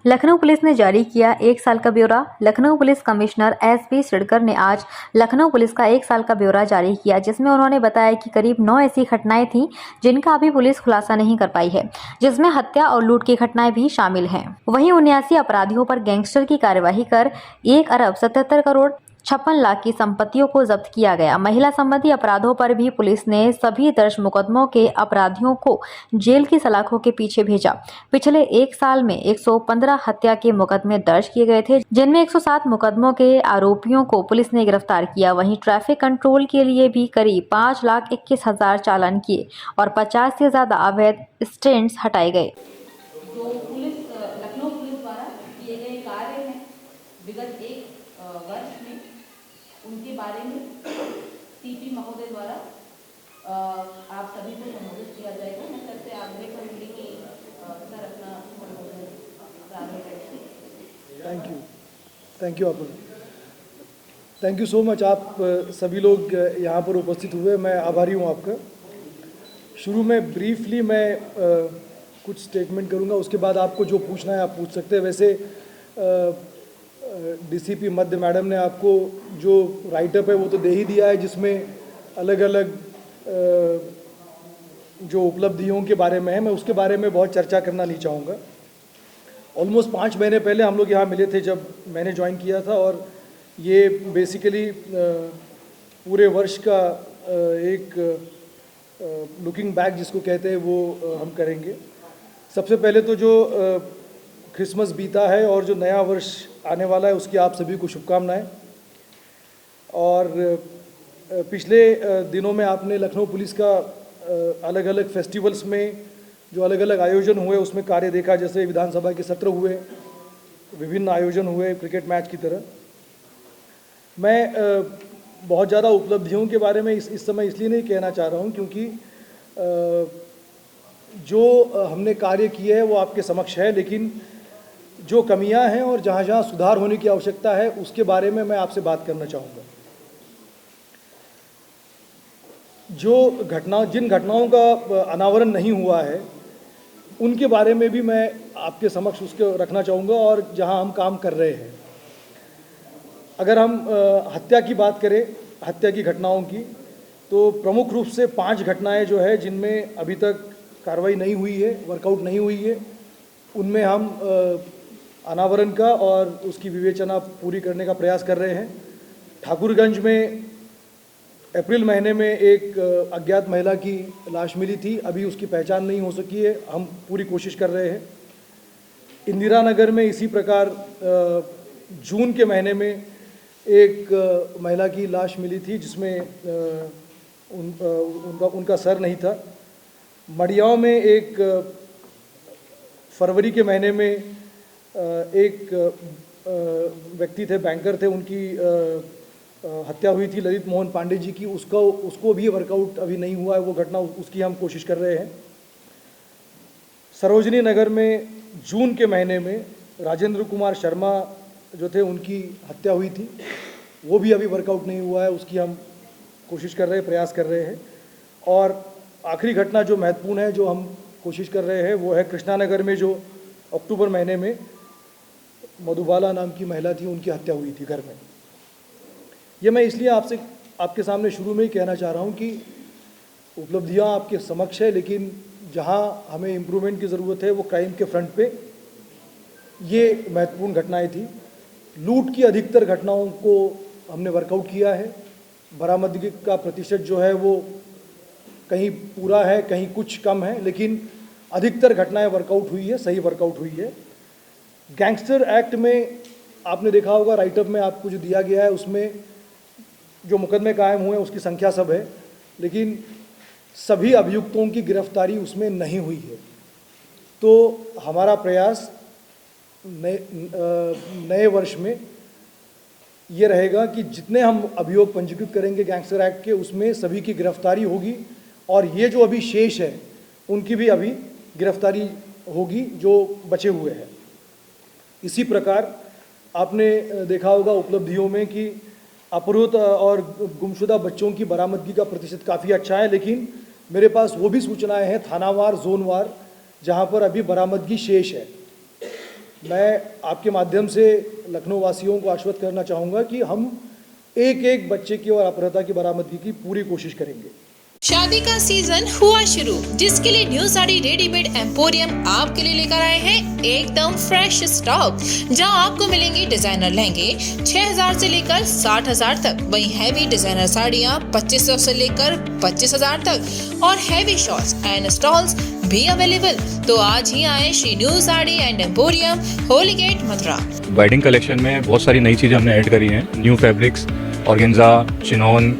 Lucknow police ने जारी किया 1 साल का ब्यौरा। Lucknow police commissioner SP Shiradkar ने आज लखनऊ पुलिस का 1 साल का ब्यौरा जारी किया, जिसमें उन्होंने बताया कि करीब 9 ऐसी घटनाएं थीं जिनका अभी पुलिस खुलासा नहीं कर पाई है, जिसमें हत्या और लूट की घटनाएं भी शामिल हैं। वहीं 79 अपराधियों पर गैंगस्टर की कार्यवाही कर 1 अरब 77 करोड़ 56 लाख की संपत्तियों को जब्त किया गया। महिला संबंधी अपराधों पर भी पुलिस ने सभी दर्ज मुकदमों के अपराधियों को जेल की सलाखों के पीछे भेजा। पिछले 1 साल में 115 हत्या के मुकदमे दर्ज किए गए थे, जिनमें 107 मुकदमों के आरोपियों को पुलिस ने गिरफ्तार किया। वहीं ट्रैफिक कंट्रोल के लिए भी करीब 5,21,000 चालान किए और 50 से ज्यादा अवैध स्टैंड्स हटाए गए। जो लखनऊ पुलिस द्वारा किए गए कार्य हैं विगत 1 वर्ष में, उनके बारे में सीपी महोदय द्वारा आप सभी को संबोधित किया जाएगा। मैं सर से आग्रह करूंगी कि सर अपना संबोधन प्रारंभ करें। थैंक यू आप थैंक यू सो मच। आप सभी लोग यहाँ पर उपस्थित हुए, मैं आभारी हूँ आपका। शुरू में ब्रीफली मैं कुछ स्टेटमेंट करूँगा, उसके बाद आपको जो पूछना है आप पूछ सकते हैं। वैसे डीसीपी मध्य मैडम ने आपको जो राइटअप है वो तो दे ही दिया है, जिसमें अलग अलग जो उपलब्धियों के बारे में है, मैं उसके बारे में बहुत चर्चा करना नहीं चाहूँगा। ऑलमोस्ट 5 महीने पहले हम लोग यहाँ मिले थे जब मैंने ज्वाइन किया था, और ये बेसिकली पूरे वर्ष का एक लुकिंग बैक जिसको कहते हैं वो हम करेंगे। सबसे पहले तो जो क्रिसमस बीता है और जो नया वर्ष आने वाला है उसकी आप सभी को शुभकामनाएं। और पिछले दिनों में आपने लखनऊ पुलिस का अलग अलग फेस्टिवल्स में जो अलग अलग आयोजन हुए उसमें कार्य देखा, जैसे विधानसभा के सत्र हुए, विभिन्न आयोजन हुए क्रिकेट मैच की तरह। मैं बहुत ज़्यादा उपलब्धियों के बारे में इस समय इसलिए नहीं कहना चाह रहा हूँ क्योंकि जो हमने कार्य किए हैं वो आपके समक्ष है, लेकिन जो कमियां हैं और जहाँ जहाँ सुधार होने की आवश्यकता है उसके बारे में मैं आपसे बात करना चाहूँगा। जिन घटनाओं का अनावरण नहीं हुआ है उनके बारे में भी मैं आपके समक्ष उसको रखना चाहूँगा, और जहाँ हम काम कर रहे हैं। अगर हम हत्या की बात करें, हत्या की घटनाओं की, तो प्रमुख रूप से 5 घटनाएं जो है जिनमें अभी तक कार्रवाई नहीं हुई है, वर्कआउट नहीं हुई है, उनमें हम अनावरण का और उसकी विवेचना पूरी करने का प्रयास कर रहे हैं। ठाकुरगंज में अप्रैल महीने में एक अज्ञात महिला की लाश मिली थी, अभी उसकी पहचान नहीं हो सकी है, हम पूरी कोशिश कर रहे हैं। इंदिरा नगर में इसी प्रकार जून के महीने में एक महिला की लाश मिली थी जिसमें उनका सर नहीं था। मडियाओं में एक फरवरी के महीने में एक व्यक्ति थे, बैंकर थे, उनकी हत्या हुई थी ललित मोहन पांडे जी की, उसको भी वर्कआउट अभी नहीं हुआ है वो घटना, उसकी हम कोशिश कर रहे हैं। सरोजनी नगर में जून के महीने में राजेंद्र कुमार शर्मा जो थे उनकी हत्या हुई थी, वो भी अभी वर्कआउट नहीं हुआ है, उसकी हम कोशिश कर रहे हैं, प्रयास कर रहे हैं। और आखिरी घटना जो महत्वपूर्ण है जो हम कोशिश कर रहे हैं वो है कृष्णानगर में जो अक्टूबर महीने में मधुबाला नाम की महिला थी, उनकी हत्या हुई थी घर में। ये मैं इसलिए आपके सामने शुरू में ही कहना चाह रहा हूँ कि उपलब्धियाँ आपके समक्ष है, लेकिन जहाँ हमें इम्प्रूवमेंट की ज़रूरत है वो क्राइम के फ्रंट पे ये महत्वपूर्ण घटनाएं थी। लूट की अधिकतर घटनाओं को हमने वर्कआउट किया है। बरामदगी का प्रतिशत जो है वो कहीं पूरा है, कहीं कुछ कम है, लेकिन अधिकतर घटनाएं वर्कआउट हुई है, सही वर्कआउट हुई है। गैंगस्टर एक्ट में आपने देखा होगा, राइटअप में आपको जो दिया गया है उसमें जो मुकदमे कायम हुए उसकी संख्या सब है, लेकिन सभी अभियुक्तों की गिरफ्तारी उसमें नहीं हुई है। तो हमारा प्रयास नए वर्ष में ये रहेगा कि जितने हम अभियोग पंजीकृत करेंगे गैंगस्टर एक्ट के, उसमें सभी की गिरफ्तारी होगी, और ये जो अभी शेष है उनकी भी अभी गिरफ्तारी होगी जो बचे हुए हैं। इसी प्रकार आपने देखा होगा उपलब्धियों में कि अपहृत और गुमशुदा बच्चों की बरामदगी का प्रतिशत काफ़ी अच्छा है, लेकिन मेरे पास वो भी सूचनाएं हैं थानावार, जोनवार, जहां पर अभी बरामदगी शेष है। मैं आपके माध्यम से लखनऊ वासियों को आश्वस्त करना चाहूँगा कि हम एक एक बच्चे की और अपहृता की बरामदगी की पूरी कोशिश करेंगे। शादी का सीजन हुआ शुरू, जिसके लिए न्यू साड़ी रेडीमेड एम्पोरियम आपके लिए लेकर आए हैं एकदम फ्रेश स्टॉक, जहां आपको मिलेंगे डिजाइनर लहंगे 6000 से लेकर 60000 तक, वहीं हैवी डिजाइनर साड़ियां 2500 से लेकर 25000 तक और हैवी शॉर्ट्स एंड स्टॉल्स भी अवेलेबल। तो आज ही आए Shri new sari and emporium, Holi gate, Mathura. Wedding collection में बहुत सारी नई चीज़ें हमने ऐड करी हैं, न्यू फैब्रिक्स, ऑर्गेन्जा, चिनॉन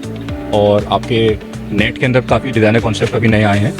और आपके नेट के अंदर काफ़ी डिज़ाइनर कॉन्सेप्ट अभी नए आए हैं।